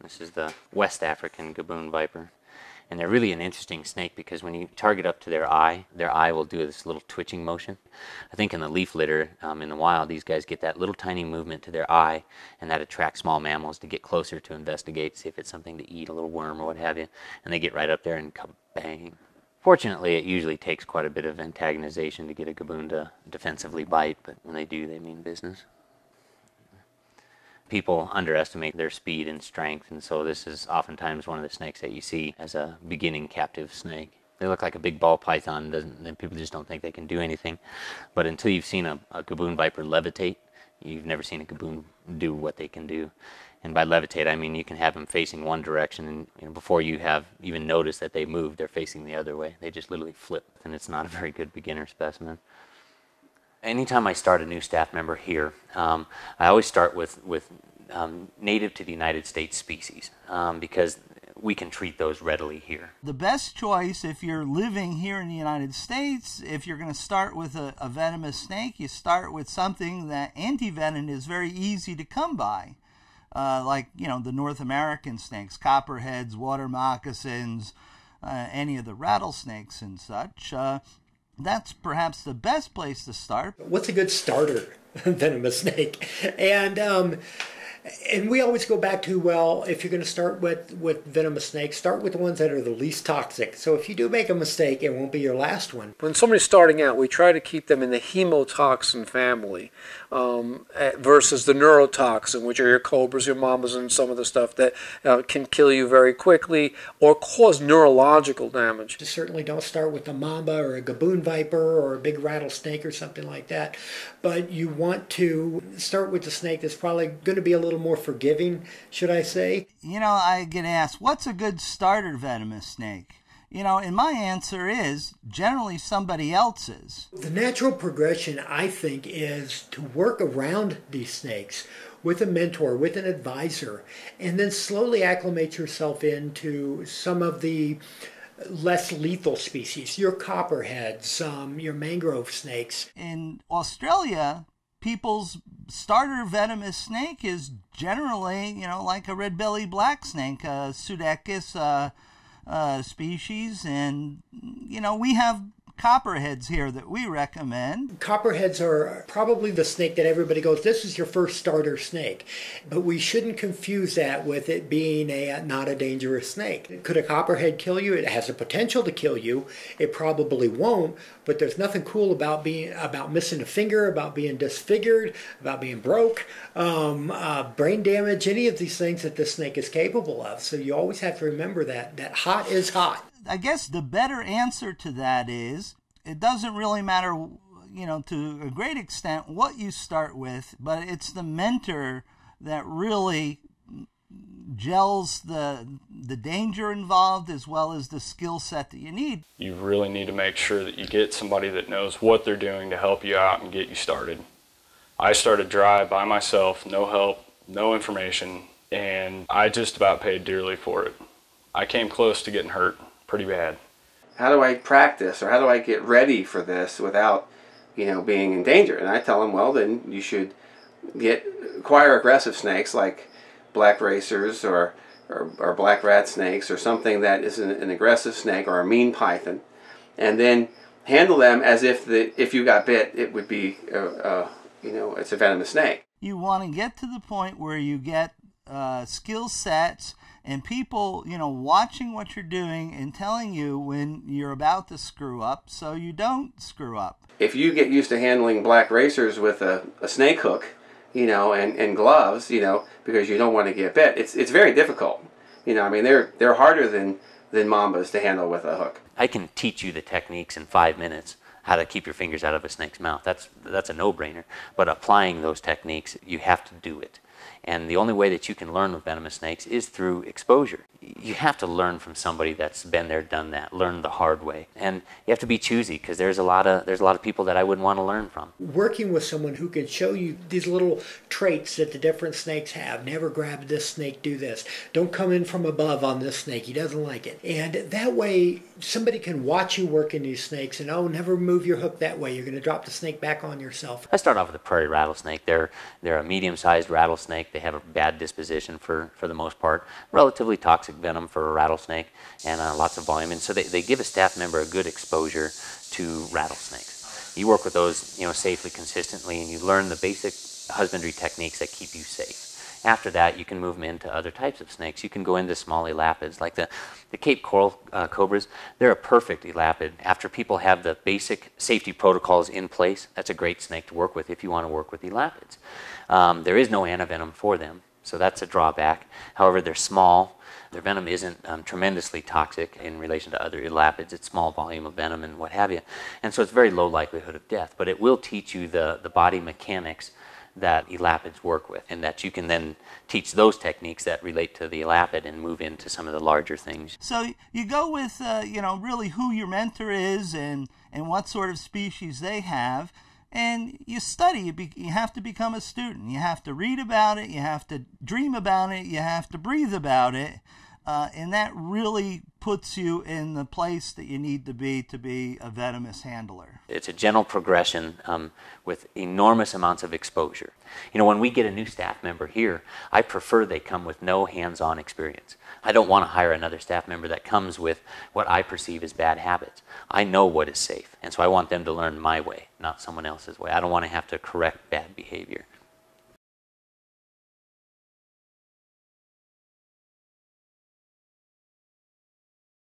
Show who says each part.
Speaker 1: This is the West African Gaboon viper. And they're really an interesting snake because when you target up to their eye will do this little twitching motion. I think in the leaf litter, in the wild, these guys get that little tiny movement to their eye, and that attracts small mammals to get closer to investigate, see if it's something to eat, a little worm or what have you. And they get right up there and bang. Fortunately, it usually takes quite a bit of antagonization to get a Gaboon to defensively bite, but when they do, they mean business. People underestimate their speed and strength, and so this is oftentimes one of the snakes that you see as a beginning captive snake. They look like a big ball python, and people just don't think they can do anything. But until you've seen a Gaboon viper levitate, you've never seen a Gaboon do what they can do. And by levitate, I mean you can have them facing one direction, and before you have even noticed that they moved, they're facing the other way. They just literally flip, and it's not a very good beginner specimen. Anytime I start a new staff member here, I always start with native to the United States species because we can treat those readily here.
Speaker 2: The best choice if you're living here in the United States, if you're going to start with a venomous snake, you start with something that anti-venom is very easy to come by. Like, you know, the North American snakes, Copperheads, water moccasins, any of the rattlesnakes and such. That's perhaps the best place to start.
Speaker 3: What's a good starter venomous snake? And we always go back to, well, if you're going to start with venomous snakes, start with the ones that are the least toxic. So if you do make a mistake, it won't be your last one.
Speaker 4: When somebody's starting out, we try to keep them in the hemotoxin family versus the neurotoxin, which are your cobras, your mambas, and some of the stuff that can kill you very quickly or cause neurological damage.
Speaker 3: You certainly don't start with a mamba or a Gaboon viper or a big rattlesnake or something like that. But you want to start with the snake that's probably going to be a little more forgiving, should I say.
Speaker 2: You know, I get asked, what's a good starter venomous snake? You know, and my answer is generally somebody else's.
Speaker 3: The natural progression, I think, is to work around these snakes with a mentor, with an advisor, and then slowly acclimate yourself into some of the less lethal species, your copperheads, your mangrove snakes.
Speaker 2: In Australia, people's starter venomous snake is generally, you know, like a red-bellied black snake, Pseudechis species, and, you know, we have Copperheads here that we recommend.
Speaker 3: Copperheads are probably the snake that everybody goes, this is your first starter snake. But we shouldn't confuse that with it being not a dangerous snake. Could a copperhead kill you? It has the potential to kill you. It probably won't, but there's nothing cool about missing a finger, about being disfigured, about being broke, brain damage, any of these things that this snake is capable of. So you always have to remember that hot is hot.
Speaker 2: I guess the better answer to that is it doesn't really matter, you know, to a great extent what you start with, but it's the mentor that really gels the danger involved as well as the skill set that you need.
Speaker 5: You really need to make sure that you get somebody that knows what they're doing to help you out and get you started. I started dry by myself, no help, no information, and I just about paid dearly for it. I came close to getting hurt pretty bad.
Speaker 6: How do I practice, or how do I get ready for this without, you know, being in danger? And I tell them, well, then you should acquire aggressive snakes like black racers or black rat snakes or something that is an aggressive snake, or a mean python, and then handle them as if you got bit, it would be, you know, it's a venomous snake.
Speaker 2: You want to get to the point where you get skill sets and people, you know, watching what you're doing and telling you when you're about to screw up so you don't screw up.
Speaker 6: If you get used to handling black racers with a snake hook, you know, and gloves, you know, because you don't want to get bit, it's very difficult. You know, I mean, they're harder than mambas to handle with a hook.
Speaker 1: I can teach you the techniques in 5 minutes, how to keep your fingers out of a snake's mouth. That's a no-brainer. But applying those techniques, you have to do it. And the only way that you can learn with venomous snakes is through exposure. You have to learn from somebody that's been there, done that, learn the hard way. And you have to be choosy, because there's a lot of people that I wouldn't want to learn from. Working
Speaker 3: with someone who can show you these little traits that the different snakes have. Never grab this snake, do this. Don't come in from above on this snake, he doesn't like it. And that way somebody can watch you working these snakes and, oh, never move your hook that way. You're going to drop the snake back on yourself.
Speaker 1: I start off with a prairie rattlesnake. They're a medium-sized rattlesnake. rattlesnake. They have a bad disposition for the most part. Relatively toxic venom for a rattlesnake, and lots of volume. And so they give a staff member a good exposure to rattlesnakes. You work with those, you know, safely, consistently, and you learn the basic husbandry techniques that keep you safe. After that, you can move them into other types of snakes. You can go into small elapids, like the Cape Coral cobras. They're a perfect elapid. After people have the basic safety protocols in place, that's a great snake to work with if you want to work with elapids. There is no antivenom for them, so that's a drawback. However, they're small. Their venom isn't tremendously toxic in relation to other elapids. It's small volume of venom and what have you. And so it's very low likelihood of death, but it will teach you the body mechanics that elapids work with, and that you can then teach those techniques that relate to the elapid and move into some of the larger things.
Speaker 2: So you go with, you know, really who your mentor is and what sort of species they have, and you study. You have to become a student. You have to read about it. You have to dream about it. You have to breathe about it. And that really puts you in the place that you need to be a venomous handler.
Speaker 1: It's a gentle progression with enormous amounts of exposure. You know, when we get a new staff member here, I prefer they come with no hands-on experience. I don't want to hire another staff member that comes with what I perceive as bad habits. I know what is safe, and so I want them to learn my way, not someone else's way. I don't want to have to correct bad behavior.